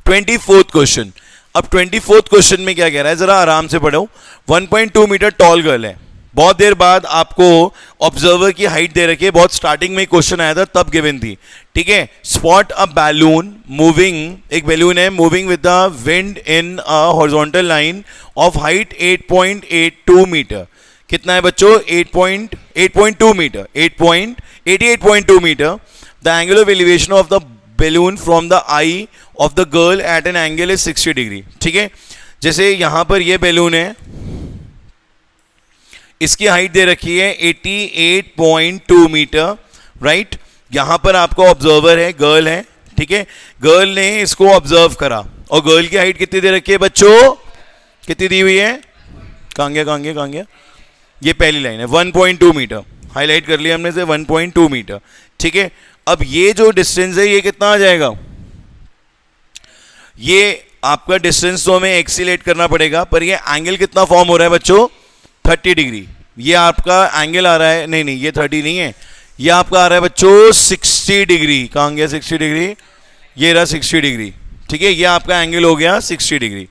24th question. अब 24th question में क्या कह रहा है, जरा आराम से पढ़ो। 1.2 मीटर टॉल गर्ल है, बहुत देर बाद आपको ऑब्जर्वर की हाइट दे रखी है, बहुत स्टार्टिंग में क्वेश्चन आया था तब गिवन थी, ठीक है। स्पॉट अ बैलून मूविंग, एक बैलून है moving with the wind in a horizontal line of height 8.82 metre. कितना है बच्चों? 8.2 metre, 88.2 metre. The angle of elevation of the balloon from the eye of the girl at an angle is 60 degree, ठीक है। जैसे यहां पर ये balloon है, इसकी हाइट दे रखी है 88.2 मीटर, राइट। यहां पर आपको ऑब्जर्वर है, गर्ल है, ठीक है। गर्ल ने इसको ऑब्जर्व करा और गर्ल की हाइट कितनी दे रखी है बच्चों? कितनी दी हुई है? कहां गया? ये पहली लाइन है 1.2 मीटर, हाईलाइट कर लिया हमने से 1.2 मीटर, ठीक है। अब ये जो डिस्टेंस है ये कितना आ जाएगा? ये आपका डिस्टेंस तो हमें एक्सीलेट करना पड़ेगा, पर ये एंगल कितना फॉर्म हो रहा है बच्चों? 30 डिग्री। ये आपका एंगल आ रहा है, नहीं ये 30 नहीं है, ये आपका आ रहा है बच्चों 60 डिग्री। कहां गया 60 डिग्री? ये रहा 60 डिग्री, ठीक है। ये आपका एंगल हो गया 60 डिग्री।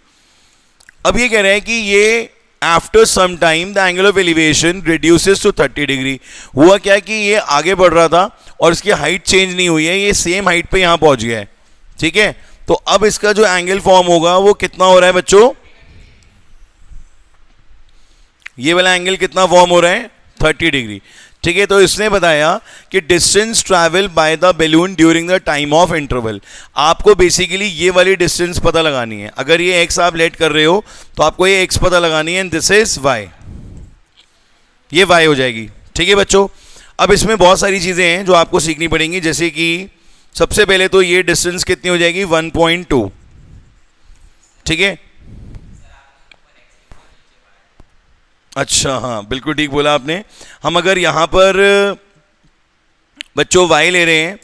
अब ये कह रहे हैं कि ये after some time the angle of elevation reduces to 30 degree. हुआ क्या कि ये आगे बढ़ रहा था और इसकी हाइट चेंज नहीं हुई है, ये सेम हाइट पे यहां पहुंच गया है, ठीक है। तो अब इसका जो एंगल फॉर्म होगा वो कितना हो रहा है बच्चों? ये वाला एंगल कितना फॉर्म हो रहा है? 30 डिग्री, ठीक है। तो इसने बताया कि distance travel by the balloon during the time of interval. आपको बेसिकली ये वाली डिस्टेंस पता लगानी है। अगर ये x आप लेट कर रहे हो तो आपको ये x पता लगानी है, दिस इज y, ये y हो जाएगी, ठीक है बच्चों। अब इसमें बहुत सारी चीजें हैं जो आपको सीखनी पड़ेंगी, जैसे कि सबसे पहले तो ये डिस्टेंस कितनी हो जाएगी? 1.2, ठीक है। अच्छा हाँ, बिल्कुल ठीक बोला आपने। हम अगर यहाँ पर बच्चों y ले रहे हैं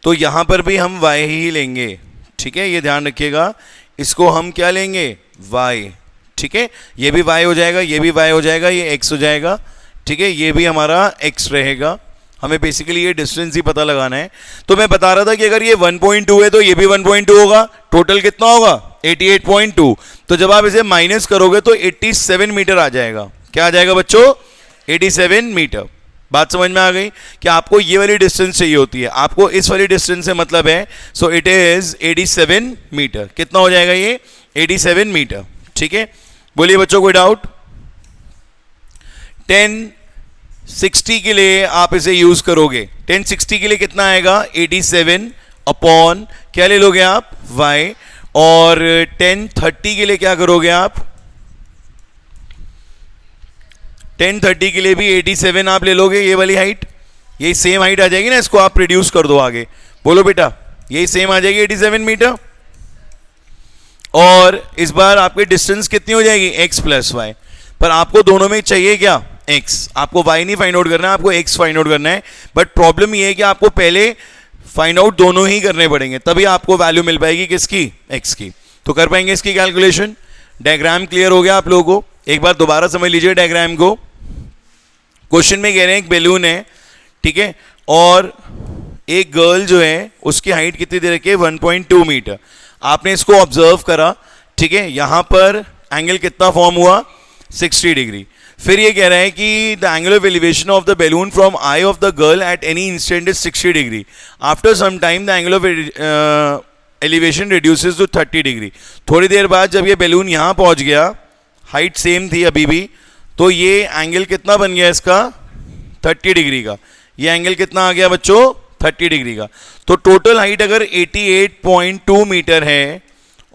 तो यहाँ पर भी हम y ही लेंगे, ठीक है, ये ध्यान रखिएगा। इसको हम क्या लेंगे? y, ठीक है। ये भी y हो जाएगा, ये भी y हो जाएगा, ये x हो जाएगा, ठीक है। ये भी हमारा x रहेगा। हमें बेसिकली ये डिस्टेंस ही पता लगाना है। तो मैं बता रहा था कि अगर ये 1.2 है तो ये भी 1.2 होगा, टोटल कितना होगा? 88.2। तो जब आप इसे माइनस करोगे तो 87 मीटर आ जाएगा। क्या आ जाएगा बच्चों? 87 मीटर। बात समझ में आ गई कि आपको ये वाली डिस्टेंस चाहिए होती है, आपको इस वाली डिस्टेंस से मतलब है। So it is 87 metre. कितना हो जाएगा ये? 87 मीटर, ठीक है। बोलिए बच्चों, कोई डाउट? 1060 के लिए आप इसे यूज करोगे। 1060 के लिए कितना आएगा? 87 अपॉन क्या ले लोगे आप? y। और 1030 के लिए क्या करोगे आप? 1030 के लिए भी 87 आप ले लोगे, ये वाली हाइट, ये सेम हाइट आ जाएगी ना, इसको आप रिड्यूस कर दो आगे। बोलो बेटा, यही सेम आ जाएगी 87 मीटर। और इस बार आपकी डिस्टेंस कितनी हो जाएगी? x plus y. पर आपको दोनों में चाहिए क्या? x। आपको y नहीं फाइंड आउट करना है, आपको x फाइंड आउट करना है। बट प्रॉब्लम ये है कि आपको पहले फाइंड आउट दोनों ही करने पड़ेंगे, तभी आपको वैल्यू मिल पाएगी किसकी? x की। तो कर पाएंगे इसकी कैलकुलेशन। डायग्राम क्लियर हो गया आप लोगों को? एक बार दोबारा समझ लीजिए डायग्राम को। क्वेश्चन में कह रहे हैं एक बैलून है, ठीक है, और एक गर्ल जो है उसकी हाइट कितनी दे रखी है? 1.2 मीटर। आपने इसको ऑब्जर्व करा, ठीक है। यहां पर एंगल कितना फॉर्म हुआ? 60 डिग्री। फिर ये कह रहा है कि the angle of elevation of the balloon from eye of the girl at any instant is 60 degree. After some time the angle of elevation reduces to 30 degree. थोड़ी देर बाद जब ये बैलून यहां पहुंच गया, हाइट सेम थी अभी भी, तो ये एंगल कितना बन गया इसका? 30 डिग्री का। ये एंगल कितना आ गया बच्चों? 30 डिग्री का। तो टोटल हाइट अगर 88.2 मीटर है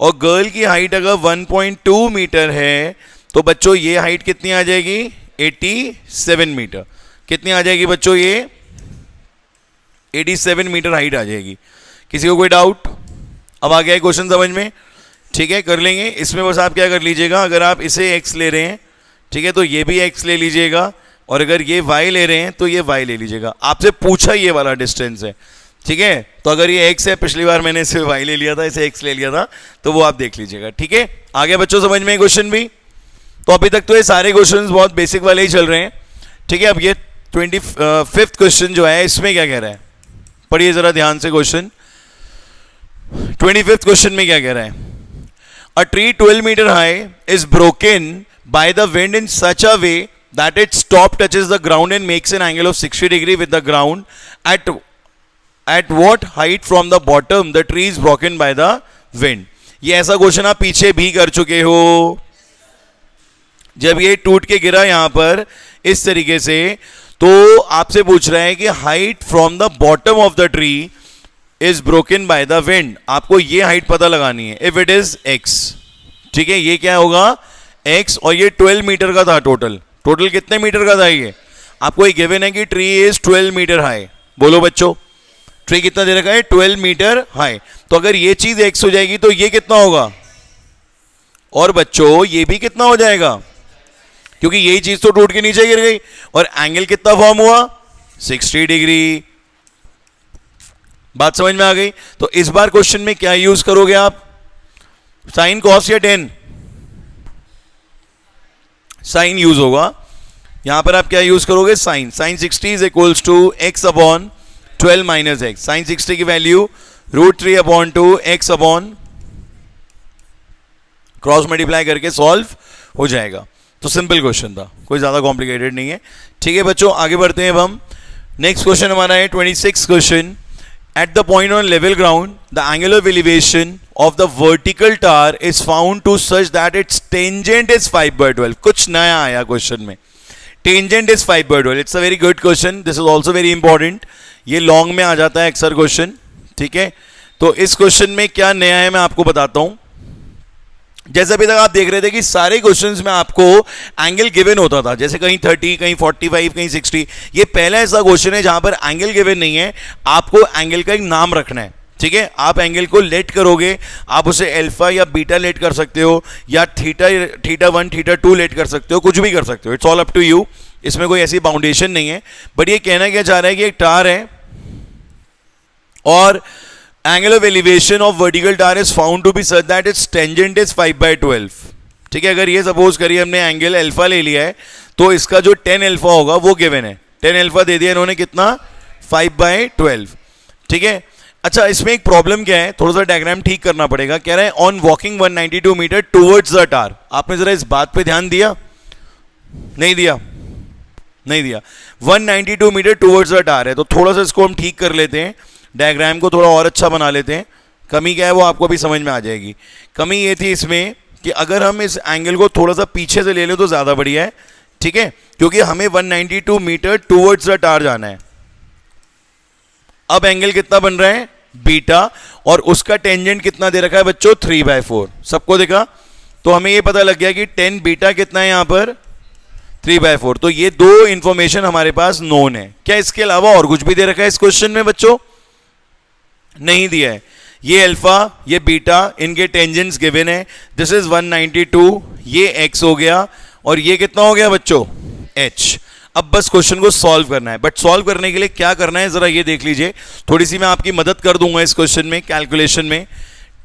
और गर्ल की हाइट अगर 1.2 मीटर है, तो बच्चों ये हाइट कितनी आ जाएगी? 87 मीटर। कितनी आ जाएगी बच्चों? ये 87 मीटर हाइट आ जाएगी। किसी को कोई डाउट? अब आ गया क्वेश्चन समझ में? ठीक है, कर लेंगे। इसमें बस आप क्या कर लीजिएगा, अगर आप इसे x ले रहे हैं, ठीक है, तो ये भी x ले लीजिएगा, और अगर ये y ले रहे हैं तो ये y ले लीजिएगा। आपसे पूछा ये वाला डिस्टेंस है, ठीक है। तो अगर ये x है, पिछली बार मैंने इसे y ले लिया था, इसे x ले लिया था, तो वो आप देख लीजिएगा, ठीक है। आगे बच्चों समझ में क्वेश्चन भी? तो अभी तक तो ये सारे क्वेश्चन बहुत बेसिक वाले ही चल रहे हैं, ठीक है। अब ये 25th क्वेश्चन जो है, इसमें क्या कह रहा है, पढ़िए जरा ध्यान से क्वेश्चन। 25th क्वेश्चन में क्या कह रहा है? A tree 12 meter high is broken by the wind in such a way that its top touches the ground and makes an angle of 60 degree with the ground. At what height from the bottom the tree is broken by the wind? ये ऐसा question आप पीछे भी कर चुके हो. जब ये टूट के गिरा यहां पर इस तरीके से, तो आपसे पूछ रहा है कि height from the bottom of the tree is broken by the wind. आपको ये हाइट पता लगानी है. इफ इट इज x, ठीक है, ये क्या होगा x, और ये 12 मीटर का था. टोटल कितने मीटर का था ये? आपको ये गिवन है कि ट्री इज 12 मीटर हाई. बोलो बच्चों, ट्री कितना दे रखा है? 12 मीटर हाई. तो अगर ये चीज x हो जाएगी तो ये कितना होगा? और बच्चों ये भी कितना हो जाएगा? क्योंकि यही चीज तो टूट के नीचे गिर गई. और एंगल कितना फॉर्म हुआ? 60 डिग्री. बात समझ में आ गई? तो इस बार क्वेश्चन में क्या यूज करोगे आप? साइन, कॉस या टेन? साइन यूज होगा. यहां पर आप क्या यूज करोगे? Sine. Sine 60 is equals to x upon 12 minus x. साइन 60 की value √3 upon 2 x upon, cross multiply करके सॉल्व हो जाएगा. तो सिंपल क्वेश्चन था, कोई ज्यादा कॉम्प्लिकेटेड नहीं है. ठीक है बच्चों, आगे बढ़ते हैं अब हम. नेक्स्ट क्वेश्चन हमारा है 26 question. At the point on level ground, the angular elevation of the vertical tower is found to such that its tangent is 5/12. कुछ नया आया क्वेश्चन में. Tangent is 5/12. It's a very good question. This is also very important. ये long में आ जाता है अक्सर question. ठीक है, तो इस क्वेश्चन में क्या नया है मैं आपको बताता हूं. जैसे अभी तक आप देख रहे थे कि सारे क्वेश्चंस में आपको एंगल गिवन होता था, जैसे कहीं 30, कहीं 45, कहीं 60. ये पहला ऐसा क्वेश्चन है जहां पर एंगल गिवन नहीं है. आपको एंगल का एक नाम रखना है. ठीक है, आप एंगल को लेट करोगे, आप उसे अल्फा या बीटा लेट कर सकते हो, या थीटा 1 थीटा 2 लेट कर सकते हो, कुछ भी कर सकते हो. It's all up to you. इसमें कोई ऐसी बाउंडेशन नहीं है. बट ये कहना क्या चाह रहा है कि एक टार है और angle of elevation of vertical tower is found to be such that its tangent is 5/12. ठीक है, अगर ये सपोज करिए हमने एंगल अल्फा ले लिया है, तो इसका जो 10 अल्फा होगा वो गिवन है. 10 अल्फा दे दिया इन्होंने, कितना? 5/12. ठीक है. अच्छा, इसमें एक प्रॉब्लम क्या है, थोड़ा सा डायग्राम ठीक करना पड़ेगा. कह रहे हैं on walking 192 metre towards the tower. आपने जरा इस बात पे ध्यान दिया? नहीं दिया? नहीं दिया. 192 मीटर टूवर्ड्स द टार है, तो थोड़ा सा इसको हम ठीक कर लेते हैं, डायग्राम को थोड़ा और अच्छा बना लेते हैं. कमी क्या है वो आपको भी समझ में आ जाएगी. कमी ये थी इसमें कि अगर हम इस एंगल को थोड़ा सा पीछे से ले लें तो ज़्यादा बढ़िया है. ठीक है, क्योंकि हमें 192 मीटर टूवर्ड्स द टार जाना है. अब एंगल कितना बन रहा है? बीटा. और उसका टेंजेंट कितना दे रखा है बच्चों? 3/4. सबको देखा? तो हमें ये पता लग गया कि 10 बीटा कितना है यहाँ पर? 3/4. तो ये दो इंफॉर्मेशन हमारे पास नोन है. क्या इसके अलावा और कुछ भी दे रखा है इस क्वेश्चन में बच्चों? नहीं दिया है. ये अल्फा, ये बीटा, इनके टेंजेंट्स गिवन है. दिस इज 192, ये x हो गया, और ये कितना हो गया बच्चों? h. अब बस क्वेश्चन को सॉल्व करना है. बट सॉल्व करने के लिए क्या करना है जरा ये देख लीजिए. थोड़ी सी मैं आपकी मदद कर दूंगा इस क्वेश्चन में, कैलकुलेशन में.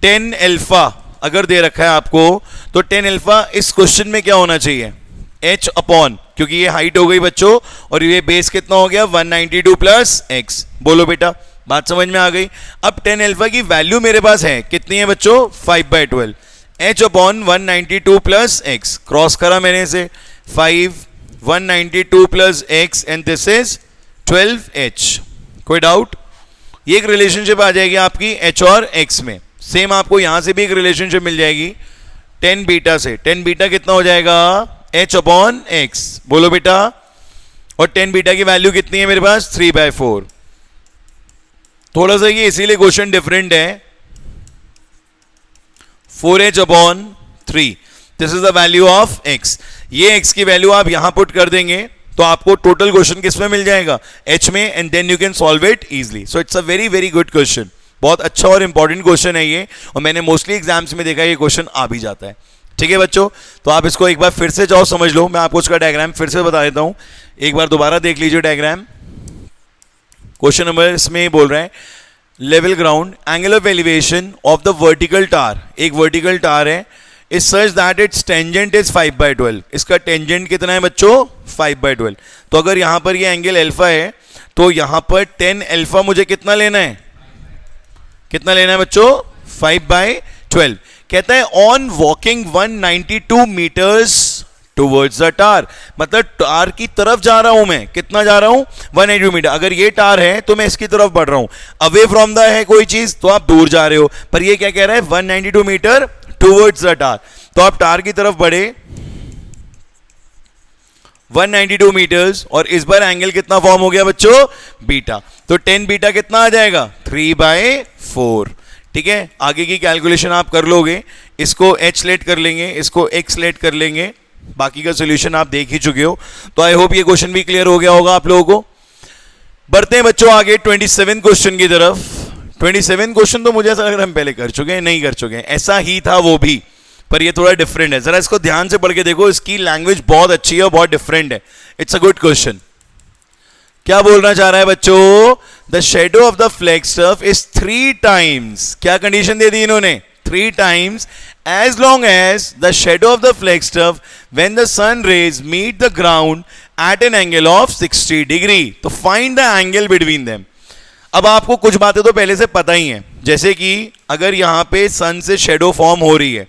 10 अल्फा अगर दे रखा है आपको, तो 10 अल्फा इस क्वेश्चन में क्या होना चाहिए? h अपॉन, क्योंकि ये हाइट हो गई बच्चों, और ये बेस कितना हो गया? 192 प्लस x. बोलो बेटा, बात समझ में आ गई? अब 10 अल्फा की वैल्यू मेरे पास है, कितनी है बच्चों? 5/12. h upon 192 plus x. Cross करा मैंने इसे. 5 192 plus x and this is 12h. कोई डाउट? ये एक रिलेशनशिप आ जाएगी आपकी h और x में. सेम आपको यहां से भी एक रिलेशनशिप मिल जाएगी 10 बीटा से. 10 बीटा कितना हो जाएगा? h upon x. बोलो बेटा. और 10 बीटा की वैल्यू कितनी है मेरे पास? 3/4. थोड़ा सा ये इसीलिए क्वेश्चन डिफरेंट है. 4h upon 3. This is the value of x. ये x की वैल्यू आप यहां पुट कर देंगे तो आपको टोटल क्वेश्चन किस में मिल जाएगा? h में. And then you can solve it easily. So it's a very very good question. बहुत अच्छा और इंपॉर्टेंट क्वेश्चन है ये, और मैंने मोस्टली एग्जाम्स में देखा है ये क्वेश्चन आ भी जाता है. ठीक है बच्चों, तो आप इसको एक बार फिर से जाओ समझ लो. मैं आपको उसका डायग्राम फिर से बता देता हूं, एक बार दोबारा देख लीजिए डायग्राम. क्वेश्चन नंबर इसमें बोल रहे हैं level ground, angle of elevation of the vertical tower. एक वर्टिकल टार है, is such that its tangent is 5/12. इसका टेंजेंट कितना है बच्चों? 5/12. तो अगर यहां पर ये एंगल अल्फा है, तो यहां पर 10 अल्फा मुझे कितना लेना है? कितना लेना है बच्चों? 5/12. 12 कहता है on walking 192 metres towards the tower, मतलब टार की तरफ जा रहा हूं मैं, कितना जा रहा हूं 192 मीटर। अगर ये टार है तो मैं इसकी तरफ बढ़ रहा हूं, अवे फ्रॉम द है कोई चीज तो आप दूर जा रहे हो, पर ये क्या कह रहा है 192 मीटर टुवर्ड्स द टार, तो आप टार की तरफ बढ़े 192 मीटर्स और इस बार एंगल कितना फॉर्म हो गया बच्चों बीटा, तो 10 बीटा कितना आ जाएगा 3/4। ठीक है, आगे की कैलकुलेशन आप कर लोगे, इसको h लेट कर लेंगे, इसको x लेट कर लेंगे, बाकी का सॉल्यूशन आप देख ही चुके हो, तो आई होप ये क्वेश्चन भी क्लियर हो गया होगा आप लोगों को। बढ़ते हैं बच्चों आगे 27 क्वेश्चन की तरफ। 27 क्वेश्चन तो मुझे ऐसा लग रहा है हम पहले कर चुके हैं, नहीं कर चुके हैं, ऐसा ही था वो भी, पर ये थोड़ा डिफरेंट है, जरा इसको ध्यान से पढ़ के देखो, इसकी लैंग्वेज बहुत अच्छी है और बहुत डिफरेंट है। It's a good question. क्या बोलना चाह रहा है बच्चों, the shadow of the flagstaff is 3 times, क्या कंडीशन दे दी इन्होंने 3 times, as long as the shadow of the flagstaff when the sun rays meet the ground at an angle of 60 degree, तो find the angle between them। अब आपको कुछ बातें तो पहले से पता ही हैं, जैसे कि अगर यहां पे सन से शेडो फॉर्म हो रही है,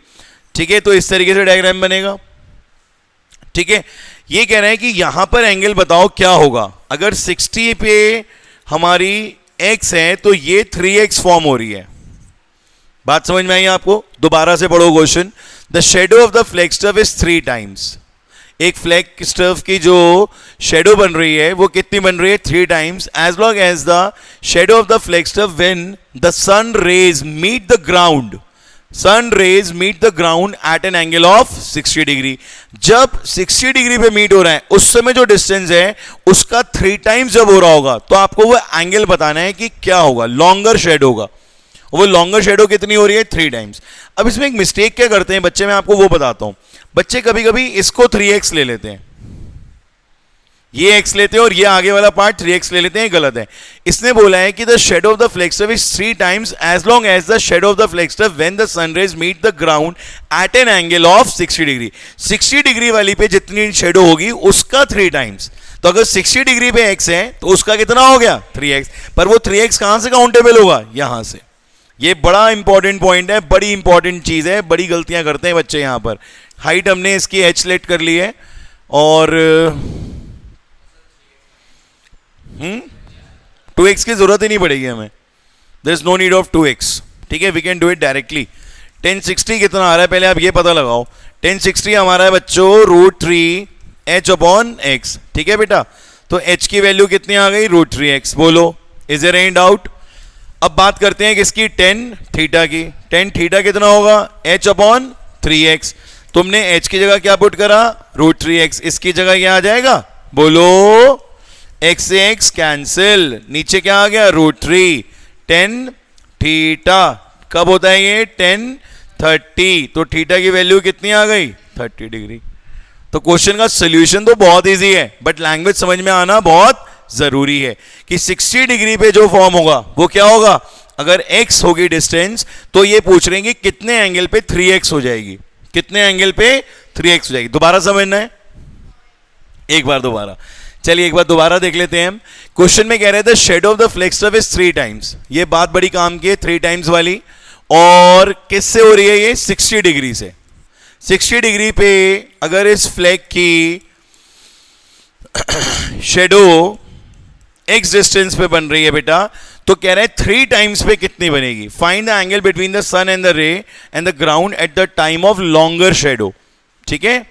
ठीक है, तो इस तरीके से डायग्राम बनेगा। ठीक है, ये कह रहे हैं कि यहां पर एंगल बताओ क्या होगा, अगर 60 पे हमारी x है तो ये 3x फॉर्म हो रही है, बात समझ में आई आपको, दोबारा से पढ़ो question. The shadow of the flagstaff is 3 times, एक फ्लैगस्टाफ की जो शेडो बन रही है वो कितनी बन रही है 3 times, as long as the shadow of the flagstaff when the sun rays meet the ground, sun rays meet the ground at an angle of 60 degree, जब 60 डिग्री पे मीट हो रहा है उस समय जो डिस्टेंस है उसका 3 टाइम्स जब हो रहा होगा, तो आपको वो एंगल बताना है कि क्या होगा, लॉन्गर शेडो होगा, वो लॉन्गर शेडो कितनी हो रही है 3 टाइम्स। अब इसमें एक मिस्टेक क्या करते हैं बच्चे, मैं आपको वो बताता हूं, बच्चे कभी कभी इसको 3x ले लेते हैं, ये x लेते हैं और ये आगे वाला पार्ट 3x ले लेते हैं, गलत है। इसने बोला है कि the shadow of the flagstaff is 3 times as long as the shadow of the flagstaff when the sun rays meet the ground at an angle of 60 degree, 60 degree वाली पे जितनी शेडो होगी उसका 3 टाइम्स, तो अगर 60 डिग्री पे x है तो उसका कितना हो गया 3x, पर वो 3x कहां से काउंटेबल होगा, यहां से। ये बड़ा इंपॉर्टेंट पॉइंट है, बड़ी इंपॉर्टेंट चीज है, बड़ी गलतियां करते हैं बच्चे यहां पर। हाइट हमने इसकी h लेट कर ली है और 2x की जरूरत ही नहीं पड़ेगी हमें, there is no need of 2x। ठीक है, we can do it directly. 1060 कितना आ रहा है पहले आप ये पता लगाओ, 1060 हमारा है बच्चों √3h/x। ठीक है बेटा, तो h की वैल्यू कितनी आ गई √3x, बोलो इज देयर एनी डाउट। अब बात करते हैं किसकी, tan थीटा की, tan थीटा कितना होगा h/3x, तुमने h की जगह क्या पुट करा √3x, इसकी जगह क्या आ जाएगा, बोलो x से x कैंसिल, नीचे क्या आ गया √3, tan थीटा कब होता है ये tan 30, तो थीटा की वैल्यू कितनी आ गई 30 डिग्री। तो क्वेश्चन का सोल्यूशन तो बहुत इजी है, बट लैंग्वेज समझ में आना बहुत जरूरी है कि 60 डिग्री पे जो फॉर्म होगा वो क्या होगा, अगर x होगी डिस्टेंस तो ये पूछ रहे हैं कि कितने एंगल पे 3x हो जाएगी, कितने एंगल पे 3x हो जाएगी। दोबारा समझना है, एक बार दोबारा, चलिए एक बार दोबारा देख लेते हैं हम। क्वेश्चन में कह रहे थे shadow of the flagstaff is 3 times, ये बात बड़ी काम की है 3 टाइम्स वाली, और किससे हो रही है ये 60 डिग्री से। 60 डिग्री पे अगर इस फ्लैग की शेडो x डिस्टेंस पे बन रही है बेटा, तो कह रहे हैं 3 टाइम्स पे कितनी बनेगी, find the angle between the sun and the ray and the ground at the time of longer shadow. ठीक है,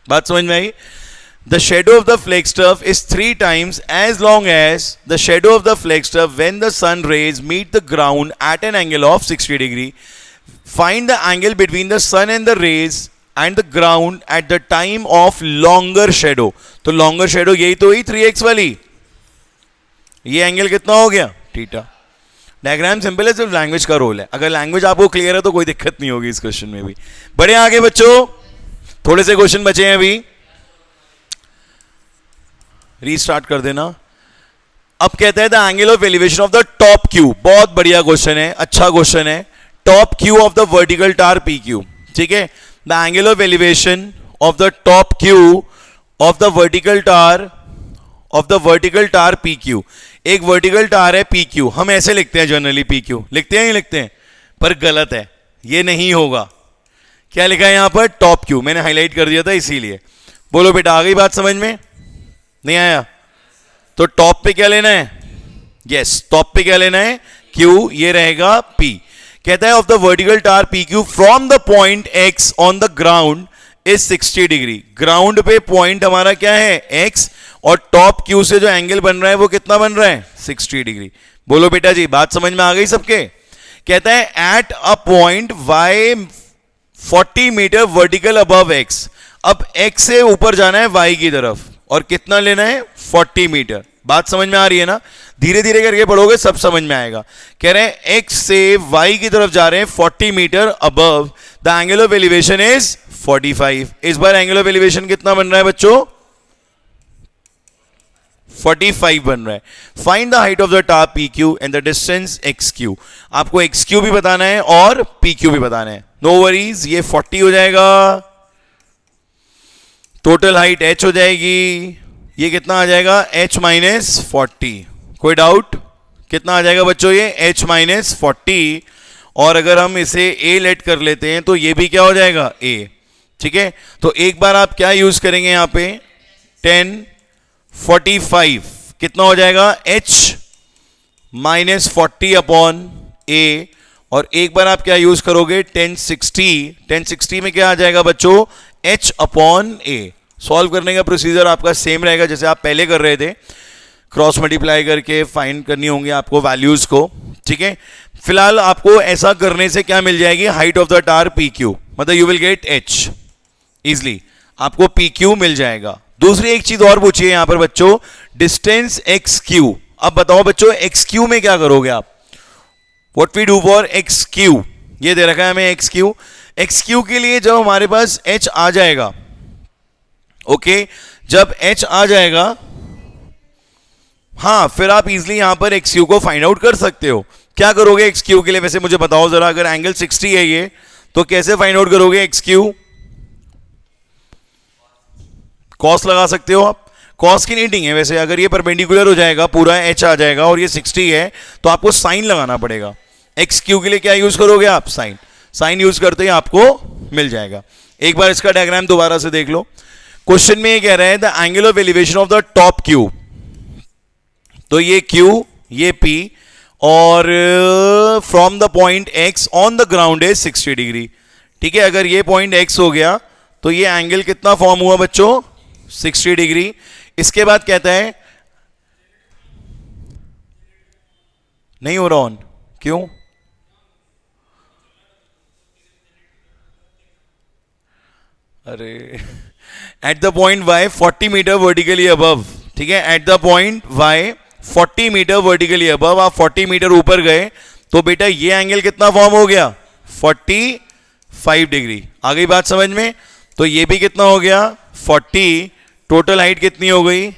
बात समझ में आई। The shadow of the flagstaff is 3 times as long as the shadow of the flagstaff when the sun rays meet the ground at an angle of 60 degree, find the angle between the sun and the rays and the ground at the time of longer shadow. तो longer shadow यही तो हुई 3x वाली, ये angle कितना हो गया theta. Diagram simple है, सिर्फ लैंग्वेज का रोल है, अगर लैंग्वेज आपको क्लियर है तो कोई दिक्कत नहीं होगी इस क्वेश्चन में भी। बढ़े आगे बच्चों, थोड़े से क्वेश्चन बचे हैं अभी, रीस्टार्ट कर देना। अब कहता है the angle of elevation of the top Q, बहुत बढ़िया क्वेश्चन है, अच्छा क्वेश्चन है। Top Q of the vertical tar P Q, ठीक है, the angle of elevation of the top Q of the vertical tar P Q. एक vertical tower है P Q, हम ऐसे लिखते हैं जनरली, पी क्यू लिखते हैं, नहीं लिखते हैं, पर गलत है, ये नहीं होगा। क्या लिखा है यहां पर? Top Q. मैंने हाईलाइट कर दिया था इसीलिए। बोलो बेटा, आ गई बात समझ में? नहीं आया तो टॉप पे क्या लेना है? यस, टॉप पे क्या लेना है? क्यू, ये रहेगा पी। कहता है of the vertical tar P Q from the point x on the ground is 60 degree. Ground पे पॉइंट हमारा क्या है? एक्स, और टॉप क्यू से जो एंगल बन रहा है वो कितना बन रहा है? 60 डिग्री। बोलो बेटा जी, बात समझ में आ गई सबके? कहता है at a point y 40 metre vertical above x. अब एक्स से ऊपर जाना है वाई की तरफ, और कितना लेना है? 40 मीटर। बात समझ में आ रही है ना? धीरे धीरे करके पढ़ोगे सब समझ में आएगा। कह रहे हैं एक्स से वाई की तरफ जा रहे हैं 40 metre above, the angle of elevation is 45। इस बार एंगल ऑफ एलिवेशन कितना बन रहा है बच्चों? 45 बन रहा है। Find the height of the tower P Q and the distance x Q. आपको एक्स क्यू भी बताना है और पी क्यू भी बताना है। नो वरीज, ये 40 हो जाएगा, टोटल हाइट h हो जाएगी, ये कितना आ जाएगा? h minus 40। कोई डाउट? कितना आ जाएगा बच्चों? ये h माइनस 40। और अगर हम इसे a लेट कर लेते हैं तो ये भी क्या हो जाएगा? a। ठीक है, तो एक बार आप क्या यूज करेंगे यहां पे? 10 45 कितना हो जाएगा? h minus 40 upon a। और एक बार आप क्या यूज करोगे? 1060। 1060 में क्या आ जाएगा बच्चों? h upon a। सॉल्व करने का प्रोसीजर आपका सेम रहेगा जैसे आप पहले कर रहे थे, क्रॉस मल्टीप्लाई करके फाइंड करनी होंगी आपको वैल्यूज को। ठीक है, फिलहाल आपको ऐसा करने से क्या मिल जाएगी? Height of the tower P Q, मतलब you will get h easily, आपको पी क्यू मिल जाएगा। दूसरी एक चीज और पूछिए यहां पर बच्चों, डिस्टेंस एक्स क्यू। अब बताओ बच्चों, एक्स क्यू में क्या करोगे आप? What we do for x q? ये दे रखा है हमें एक्स क्यू। एक्स क्यू के लिए जब हमारे पास h आ जाएगा, ओके, जब h आ जाएगा, हाँ, फिर आप इजीली यहां पर एक्स क्यू को फाइंड आउट कर सकते हो। क्या करोगे एक्स क्यू के लिए? वैसे मुझे बताओ जरा, अगर एंगल 60 है ये, तो कैसे फाइंड आउट करोगे एक्स क्यू? कॉस लगा सकते हो आप। कॉस की नीडिंग है वैसे, अगर ये परपेंडिकुलर हो जाएगा, पूरा h आ जाएगा और ये 60 है, तो आपको साइन लगाना पड़ेगा। एक्स क्यू के लिए क्या यूज करोगे आप? साइन। साइन यूज करते ही आपको मिल जाएगा। एक बार इसका डायग्राम दोबारा से देख लो। क्वेश्चन में ये कह रहा है the angle of elevation of the top Q, तो ये क्यू, ये पी, और from the point x on the ground is 60 degree. ठीक है, अगर ये पॉइंट एक्स हो गया तो ये एंगल कितना फॉर्म हुआ बच्चों? 60 डिग्री। इसके बाद कहता है, नहीं हो रहा ऑन, क्यों? अरे, at the point y 40 metre vertically above. ठीक है, at the point y 40 metre vertically above, आप 40 मीटर ऊपर गए तो बेटा ये एंगल कितना फॉर्म हो गया? 45 डिग्री। आ गई बात समझ में? तो ये भी कितना हो गया? 40। टोटल हाइट कितनी हो गई?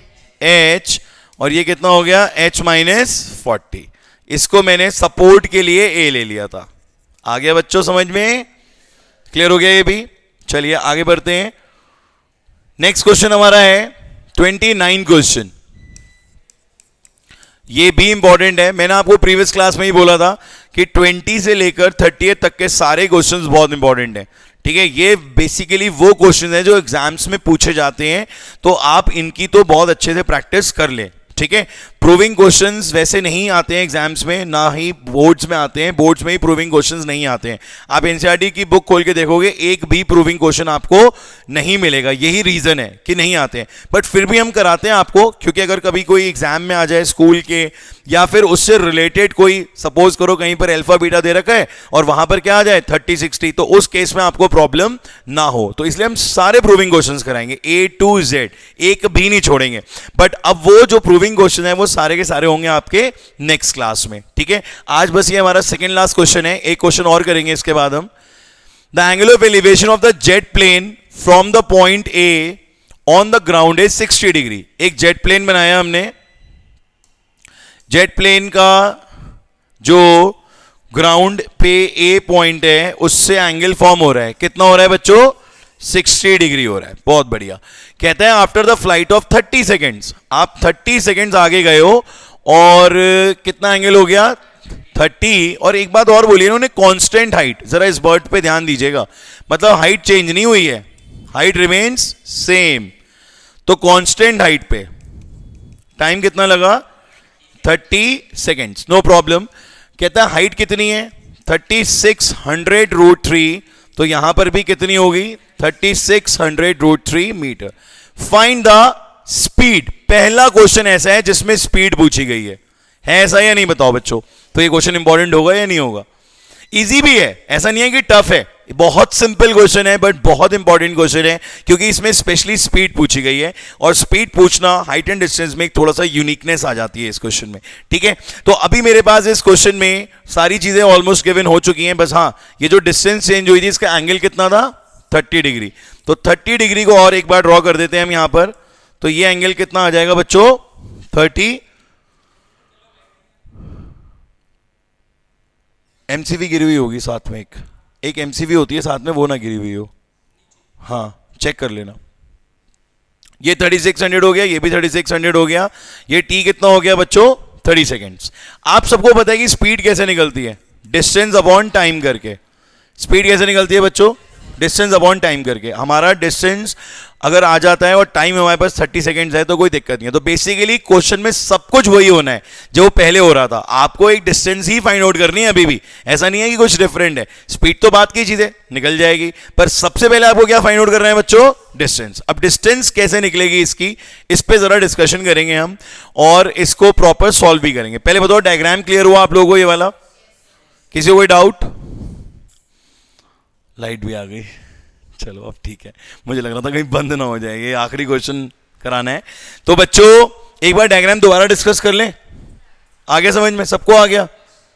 h, और ये कितना हो गया? h minus 40। इसको मैंने सपोर्ट के लिए a ले लिया था। आ गया बच्चों समझ में? क्लियर हो गया ये भी? चलिए आगे बढ़ते हैं। नेक्स्ट क्वेश्चन हमारा है 29 क्वेश्चन। ये भी इंपॉर्टेंट है। मैंने आपको प्रीवियस क्लास में ही बोला था कि 20 से लेकर 30 तक के सारे क्वेश्चंस बहुत इंपॉर्टेंट हैं। ठीक है, ये बेसिकली वो क्वेश्चन है जो एग्जाम्स में पूछे जाते हैं, तो आप इनकी तो बहुत अच्छे से प्रैक्टिस कर लें। ठीक है, प्रूविंग क्वेश्चंस वैसे नहीं आते हैं एग्जाम्स में, ना ही बोर्ड्स में आते हैं। बोर्ड्स में ही प्रूविंग क्वेश्चंस नहीं आते हैं। आप एनसीईआरटी की बुक खोल के देखोगे, एक भी प्रूविंग क्वेश्चन आपको नहीं मिलेगा। यही रीजन है कि नहीं आते हैं, बट फिर भी हम कराते हैं आपको, क्योंकि अगर कभी कोई एग्जाम में आ जाए स्कूल के, या फिर उससे रिलेटेड कोई, सपोज करो कहीं पर अल्फा बीटा दे रखा है और वहां पर क्या आ जाए 30 60, तो उस केस में आपको प्रॉब्लम ना हो। तो इसलिए हम सारे प्रूविंग क्वेश्चंस कराएंगे A to Z, एक भी नहीं छोड़ेंगे। बट अब वो जो प्रूविंग क्वेश्चन है वो सारे के सारे होंगे आपके नेक्स्ट क्लास में। ठीक है, आज बस ये हमारा सेकेंड लास्ट क्वेश्चन है। एक क्वेश्चन और करेंगे इसके बाद हम। The angle of elevation of the jet plane from the point A on the ground is 60 degree. एक जेट प्लेन बनाया हमने। जेट प्लेन का जो ग्राउंड पे A पॉइंट है उससे एंगल फॉर्म हो रहा है। कितना हो रहा है बच्चों? 60 डिग्री हो रहा है। बहुत बढ़िया। कहता है after the flight of 30 seconds, आप 30 सेकेंड्स आगे गए हो और कितना एंगल हो गया? 30। और एक बात और बोली इन्होंने कांस्टेंट हाइट, जरा इस वर्ड पे ध्यान दीजिएगा, मतलब हाइट चेंज नहीं हुई है, हाइट रिमेन्स सेम। तो कांस्टेंट हाइट पे टाइम कितना लगा 30 सेकेंड्स, नो प्रॉब्लम। कहता है हाइट कितनी है 3600√3, तो यहां पर भी कितनी होगी 3600√3 मीटर। फाइंड द स्पीड, पहला क्वेश्चन ऐसा है जिसमें स्पीड पूछी गई है ऐसा या नहीं बताओ बच्चों? तो ये क्वेश्चन इंपॉर्टेंट होगा या नहीं होगा? इजी भी है, ऐसा नहीं है कि टफ है, बहुत सिंपल क्वेश्चन है बट बहुत इंपॉर्टेंट क्वेश्चन है क्योंकि इसमें स्पेशली स्पीड पूछी गई है और स्पीड पूछना हाइट एंड डिस्टेंस में एक थोड़ा सा यूनिकनेस आ जाती है इस क्वेश्चन में, ठीक है। तो अभी मेरे पास इस क्वेश्चन में सारी चीजें ऑलमोस्ट गिवन हो चुकी हैं, बस हाँ ये जो डिस्टेंस चेंज हुई थी इसका एंगल कितना था 30 डिग्री। तो 30 डिग्री को और एक बार ड्रॉ कर देते हैं हम यहां पर, तो ये एंगल कितना आ जाएगा बच्चों 30। एमसीवी गिरी हुई होगी साथ में, एक एमसीवी होती है साथ में, वो ना गिरी हुई हो, हाँ चेक कर लेना। ये 3600 हो गया, ये भी 3600 हो गया, ये टी कितना हो गया बच्चों 30 सेकेंड्स। आप सबको पता है कि स्पीड कैसे निकलती है, डिस्टेंस अपॉन टाइम करके। स्पीड कैसे निकलती है बच्चों, डिस्टेंस अपॉन टाइम करके। हमारा डिस्टेंस अगर आ जाता है और टाइम हमारे पास 30 सेकेंड्स है तो कोई दिक्कत नहीं है। तो बेसिकली क्वेश्चन में सब कुछ वही होना है जो पहले हो रहा था, आपको एक डिस्टेंस ही फाइंड आउट करनी है अभी भी, ऐसा नहीं है कि कुछ डिफरेंट है। स्पीड तो बात की चीजें निकल जाएगी, पर सबसे पहले आपको क्या फाइंड आउट करना है बच्चों, डिस्टेंस। अब डिस्टेंस कैसे निकलेगी इसकी, इस पे जरा डिस्कशन करेंगे हम और इसको प्रॉपर सॉल्व भी करेंगे। पहले बताओ डायग्राम क्लियर हुआ आप लोगों को ये वाला, किसी को कोई डाउट? लाइट भी आ गई, चलो अब ठीक है, मुझे लग रहा था कहीं बंद ना हो जाए, ये आखिरी क्वेश्चन कराना है। तो बच्चों एक बार डायग्राम दोबारा डिस्कस कर लें, आ गया समझ में, सबको आ गया,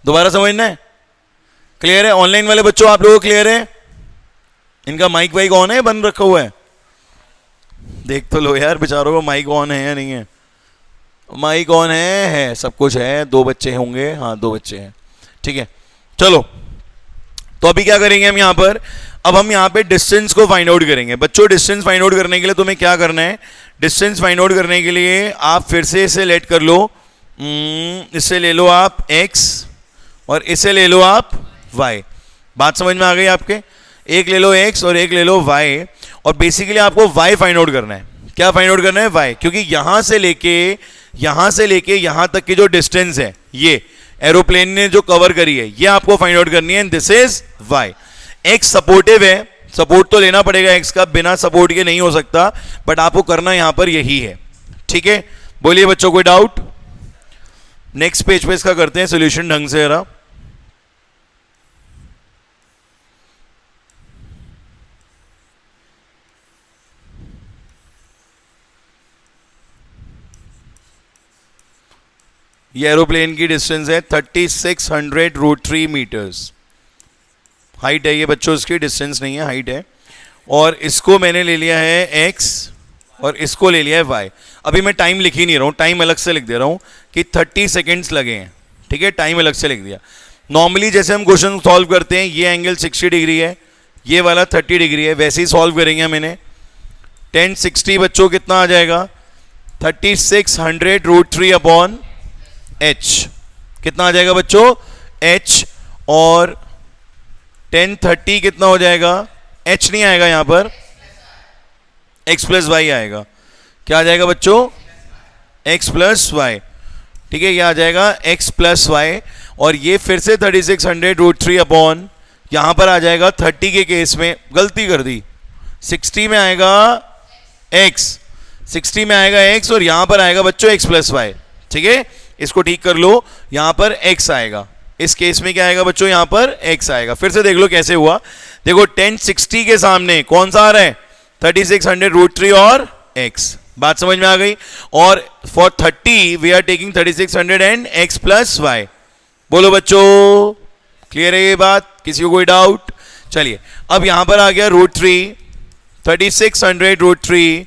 दोबारा समझना है, क्लियर है? ऑनलाइन वाले बच्चों आप लोगों को क्लियर है? इनका माइक वाइक ऑन है बंद रखा हुआ है? देख तो लो यार बेचारों को माइक ऑन है या नहीं है। माइक ऑन है सब कुछ है, 2 बच्चे होंगे, हाँ 2 बच्चे हैं, ठीक है। चलो तो अभी क्या करेंगे हम यहाँ पर, अब हम यहाँ पे डिस्टेंस को फाइंड आउट करेंगे। बच्चों डिस्टेंस फाइंड आउट करने के लिए तुम्हें क्या करना है, डिस्टेंस फाइंड आउट करने के लिए आप फिर से इसे लेट कर लो, इसे ले लो आप x और इसे ले लो आप y। बात समझ में आ गई आपके? एक ले लो x और एक ले लो y, और बेसिकली आपको y फाइंड आउट करना है। क्या फाइंड आउट करना है? y, क्योंकि यहां से लेके यहां तक की जो डिस्टेंस है ये एरोप्लेन ने जो कवर करी है ये आपको फाइंड आउट करनी है, this is y। x supportive है, सपोर्ट तो लेना पड़ेगा x का, बिना सपोर्ट के नहीं हो सकता, बट आपको करना यहां पर यही है, ठीक है। बोलिए बच्चों कोई डाउट? नेक्स्ट पेज पे इसका करते हैं सॉल्यूशन ढंग से जरा। ये एरोप्लेन की डिस्टेंस है 3600√3 मीटर्स, हाइट है ये बच्चों, इसकी डिस्टेंस नहीं है, हाइट है। और इसको मैंने ले लिया है x और इसको ले लिया है y। अभी मैं टाइम लिख ही नहीं रहा हूँ, टाइम अलग से लिख दे रहा हूँ कि 30 सेकेंड्स लगे हैं, ठीक है, टाइम अलग से लिख दिया। नॉर्मली जैसे हम क्वेश्चन सॉल्व करते हैं, ये एंगल 60 डिग्री है, ये वाला 30 डिग्री है, वैसे ही सॉल्व करेंगे हम इन्हें। 1060 बच्चों कितना आ जाएगा 3600√3 अपॉन h, कितना आ जाएगा बच्चों h, और 1030 कितना हो जाएगा, h नहीं आएगा यहां पर, x प्लस वाई आएगा। क्या आ जाएगा बच्चों, x प्लस वाई, ठीक है, ये आ जाएगा x प्लस वाई। और ये फिर से 3600√3 अपॉन, यहां पर आ जाएगा 30 के केस में गलती कर दी, 60 में आएगा x, 60 में आएगा x और यहां पर आएगा बच्चों x प्लस वाई, ठीक है। इसको ठीक कर लो, यहां पर x आएगा, इस केस में क्या आएगा बच्चों, यहां पर x आएगा। फिर से देख लो कैसे हुआ, देखो 1060 के सामने कौन सा आ रहा है 3600√3 और x, बात समझ में आ गई। और for 30 we are taking 3600 and x plus y. बोलो बच्चों क्लियर है ये बात, किसी को कोई डाउट? चलिए अब यहां पर आ गया √3, 3600√3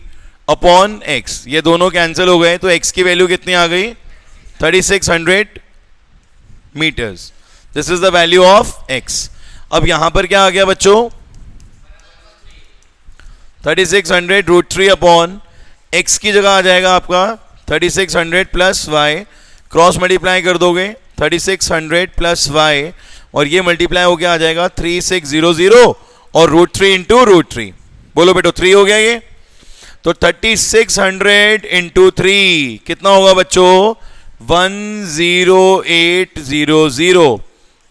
अपॉन x, ये दोनों कैंसिल हो गए, तो x की वैल्यू कितनी आ गई 3600 metres, this is the value of x। अब यहां पर क्या आ गया बच्चों 3600√3 अपॉन x की जगह आ जाएगा आपका 3600 प्लस y, क्रॉस मल्टीप्लाई कर दोगे 3600 प्लस वाई, और ये मल्टीप्लाई हो गया आ जाएगा 3600 और √3 इंटू √3। बोलो बेटो 3 हो गया ये, तो 3600 इंटू 3 कितना होगा बच्चों? 10800।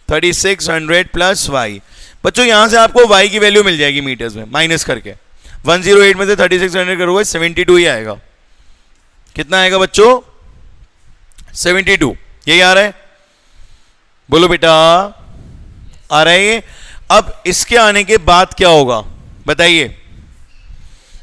3600 प्लस वाई। बच्चों यहां से आपको y की वैल्यू मिल जाएगी मीटर्स में माइनस करके। 108 में से 3600 करोगे 72 ही आएगा। कितना आएगा बच्चों? 72। यही आ रहा है? बोलो बेटा आ रहा है ये? अब इसके आने के बाद क्या होगा बताइए?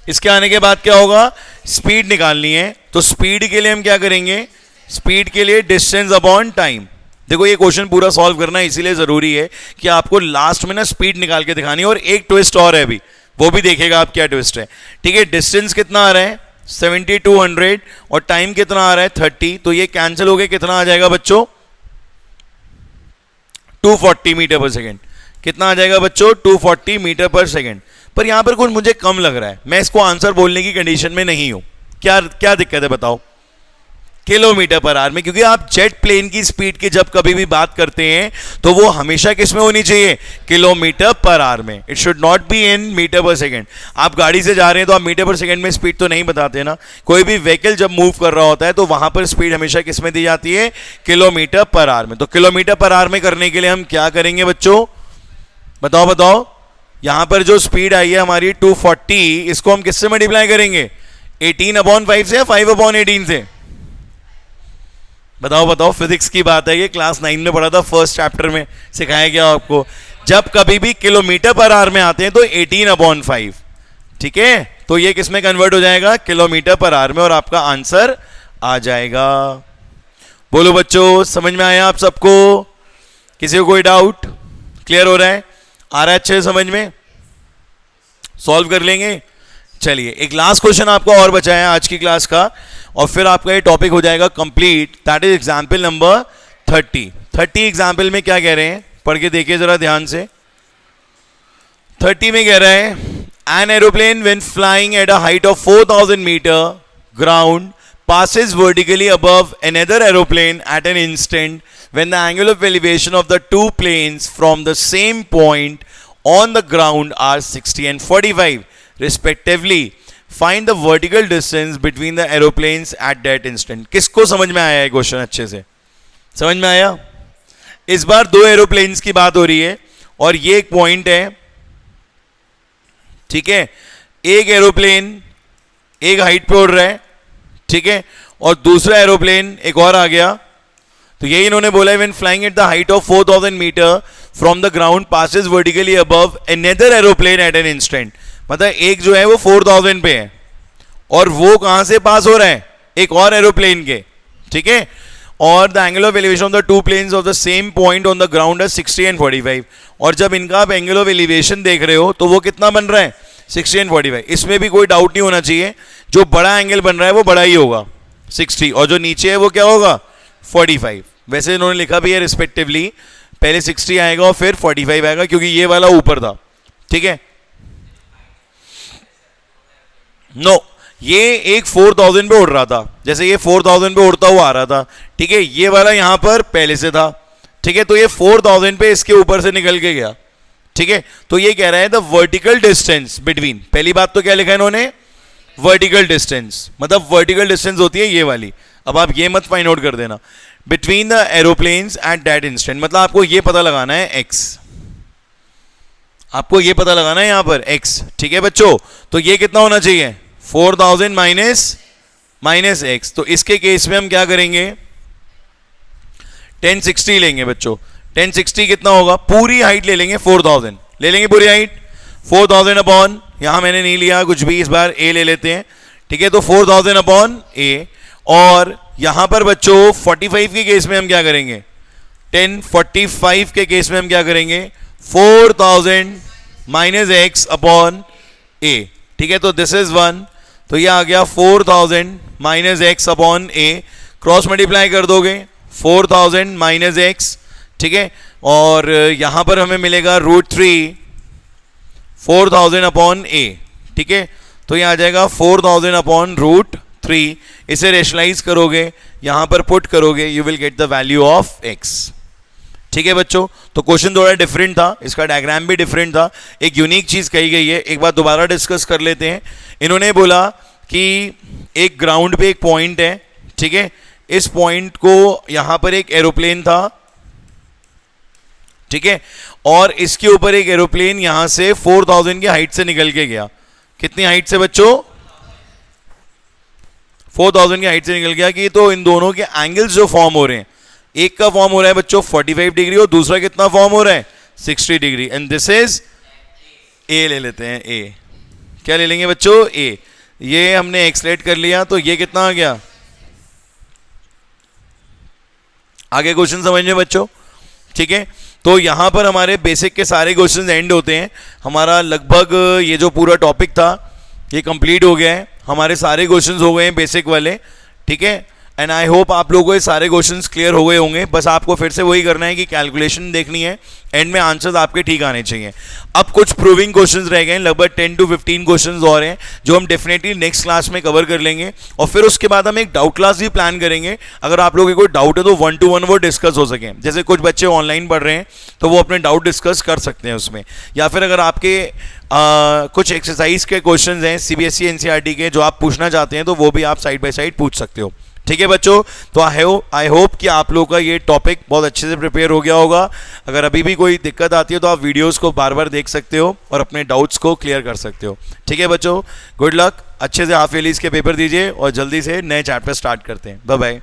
इसके आने के बाद क्या होगा? स्पीड निकालनी है, तो स्पीड के लिए हम क्या करेंगे? स्पीड के लिए डिस्टेंस अपॉन टाइम। देखो ये क्वेश्चन पूरा सॉल्व करना इसीलिए जरूरी है कि आपको लास्ट में ना स्पीड निकाल के दिखानी है। और एक ट्विस्ट और है अभी, वो भी देखिएगा आप क्या ट्विस्ट है। ठीक है, डिस्टेंस कितना आ रहा है? 7200 और टाइम कितना आ रहा है? 30। तो ये कैंसिल हो गया, कितना आ जाएगा बच्चों? 240 मीटर पर सेकेंड। कितना आ जाएगा बच्चों? 240 मीटर पर सेकेंड। पर यहां पर कुछ मुझे कम लग रहा है, मैं इसको आंसर बोलने की कंडीशन में नहीं हूं। क्या क्या दिक्कत है बताओ? किलोमीटर पर आवर में, क्योंकि आप जेट प्लेन की स्पीड की जब कभी भी बात करते हैं तो वो हमेशा किस में होनी चाहिए? किलोमीटर पर आवर में। It should not be in metre per second. आप गाड़ी से जा रहे हैं तो आप मीटर पर सेकेंड में स्पीड तो नहीं बताते ना। कोई भी व्हीकल जब मूव कर रहा होता है तो वहां पर स्पीड हमेशा किस में दी जाती है? किलोमीटर पर आवर में। तो किलोमीटर पर आवर में करने के लिए हम क्या करेंगे बच्चों? बताओ बताओ। यहां पर जो स्पीड आई है हमारी 240, इसको हम किससे मल्टीप्लाई करेंगे? 18/5 से या 5/18 से? बताओ बताओ। फिजिक्स की बात है, ये क्लास 9 में पढ़ा था, फर्स्ट चैप्टर में सिखाया गया आपको। जब कभी भी किलोमीटर पर आवर में आते हैं तो 18/5। ठीक है, तो ये किस में कन्वर्ट हो जाएगा? किलोमीटर पर आवर में, और आपका आंसर आ जाएगा। बोलो बच्चों समझ में आया आप सबको? किसी को कोई डाउट? क्लियर हो रहा है? आ रहा है अच्छे समझ में? सॉल्व कर लेंगे। चलिए एक लास्ट क्वेश्चन आपको और बचा है आज की क्लास का, और फिर आपका ये टॉपिक हो जाएगा complete. That is example number 30। 30 example में क्या कह रहे हैं? पढ़ के देखिए जरा ध्यान से। 30 में कह रहा है, an aeroplane when flying at a height of 4000 metre ground passes vertically above another aeroplane at an instant when the angle of elevation of the two planes from the same point on the ground are 60 and 45 respectively. Find the vertical distance between the aeroplanes at that instant. किसको समझ में आया है question? अच्छे से समझ में आया? इस बार दो एरोप्लेन्स की बात हो रही है और ये एक पॉइंट है। ठीक है, एक एरोप्लेन एक हाइट पे उड़ रहा है, ठीक है, और दूसरा एरोप्लेन एक और आ गया। तो यही इन्होंने बोला है, when flying at the height of 4000 metre from the ground passes vertically above another aeroplane at an instant. मतलब एक जो है वो 4000 पे है और वो कहां से पास हो रहा है? एक और एरोप्लेन के। ठीक है, और the angle of elevation of the two planes of the same point on the ground है 60 एंड 45। और जब इनका आप एंगल ऑफ एलिवेशन देख रहे हो तो वो कितना बन रहा है? 60 एंड 45। इसमें भी कोई डाउट नहीं होना चाहिए, जो बड़ा एंगल बन रहा है वो बड़ा ही होगा 60, और जो नीचे है वो क्या होगा? 45। वैसे इन्होंने लिखा भी है रिस्पेक्टिवली, पहले 60 आएगा और फिर 45 आएगा, क्योंकि ये वाला ऊपर था। ठीक है, नो ये एक 4000 पे उड़ रहा था, जैसे ये 4000 पे उड़ता हुआ आ रहा था। ठीक है, ये वाला यहां पर पहले से था। ठीक है, तो ये 4000 पे इसके ऊपर से निकल के गया। ठीक है, तो ये कह रहा है द वर्टिकल डिस्टेंस बिटवीन, पहली बात तो क्या लिखा है इन्होंने? वर्टिकल डिस्टेंस, मतलब वर्टिकल डिस्टेंस होती है ये वाली। अब आप ये मत फाइंड आउट कर देना, between the aeroplanes at that instant, मतलब आपको ये पता लगाना है एक्स, आपको ये पता लगाना है यहां पर एक्स। ठीक है बच्चों, तो ये कितना होना चाहिए? 4000 माइनस एक्स। तो इसके केस में हम क्या करेंगे? 1060 लेंगे बच्चों। 1060 कितना होगा? पूरी हाइट ले लेंगे, 4000 ले लेंगे पूरी हाइट। 4000 अपॉन, यहां मैंने नहीं लिया कुछ भी, इस बार ए ले लेते हैं। ठीक है, तो 4000 अपॉन ए, और यहां पर बच्चों 45 के केस में हम क्या करेंगे? 1045 के केस में हम क्या करेंगे? 4000 माइनस एक्स अपॉन ए। ठीक है, तो दिस इज 1, तो ये आ गया 4000 माइनस एक्स अपॉन ए। क्रॉस मल्टीप्लाई कर दोगे 4000 माइनस एक्स। ठीक है, और यहां पर हमें मिलेगा √3 4000 अपॉन ए। ठीक है, तो ये आ जाएगा 4000 अपॉन √3। 3, इसे रेशनलाइज करोगे, यहाँ पर पुट करोगे, you will get the value of x। ठीक है बच्चों, तो क्वेश्चन थोड़ा डिफरेंट था, इसका डायग्राम भी डिफरेंट था, एक यूनिक चीज़ कही गई है। एक बार दोबारा डिस्कस कर लेते हैं। इन्होंने बोला कि एक ग्राउंड पे एक पॉइंट है, ठीक है, इस पॉइंट को यहाँ पर एक एरोप्लेन था, ठीक है, और इसके ऊपर एक एरोप्लेन यहाँ से 4000 की हाइट से निकल के गया। कितनी हाइट से बच्चों? 4000 की हाइट से निकल गया। कि तो इन दोनों के एंगल्स जो फॉर्म हो रहे हैं, एक का फॉर्म हो रहा है बच्चों 45 डिग्री और दूसरा कितना फॉर्म हो रहा है 60 degree, and this is a. ले लेते हैं ए, क्या ले लेंगे बच्चों? ए। ये हमने एक्सलेट कर लिया, तो ये कितना आ गया? आगे क्वेश्चन समझ में बच्चों, ठीक है। तो यहां पर हमारे बेसिक के सारे क्वेश्चंस एंड होते हैं। हमारा लगभग ये जो पूरा टॉपिक था ये कंप्लीट हो गया है, हमारे सारे क्वेश्चंस हो गए हैं बेसिक वाले, ठीक है। एंड आई होप आप लोगों को ये सारे क्वेश्चंस क्लियर हो गए होंगे। बस आपको फिर से वही करना है कि कैलकुलेशन देखनी है, एंड में आंसर्स आपके ठीक आने चाहिए। अब कुछ प्रूविंग क्वेश्चंस रह गए, लगभग 10 to 15 क्वेश्चंस और हैं जो हम डेफिनेटली नेक्स्ट क्लास में कवर कर लेंगे। और फिर उसके बाद हम एक डाउट क्लास भी प्लान करेंगे। अगर आप लोगों को कोई डाउट है तो 1 to 1 वो डिस्कस हो सके। जैसे कुछ बच्चे ऑनलाइन पढ़ रहे हैं तो वो अपने डाउट डिस्कस कर सकते हैं उसमें, या फिर अगर आपके कुछ एक्सरसाइज के क्वेश्चंस हैं CBSE NCERT के जो आप पूछना चाहते हैं तो वो भी आप साइड बाय साइड पूछ सकते हो। ठीक है बच्चों, तो आई होप कि आप लोगों का ये टॉपिक बहुत अच्छे से प्रिपेयर हो गया होगा। अगर अभी भी कोई दिक्कत आती है तो आप वीडियोस को बार बार देख सकते हो और अपने डाउट्स को क्लियर कर सकते हो। ठीक है बच्चों, गुड लक, अच्छे से हाफ ईयरलीज के पेपर दीजिए और जल्दी से नए चैप्टर स्टार्ट करते हैं। Bye bye.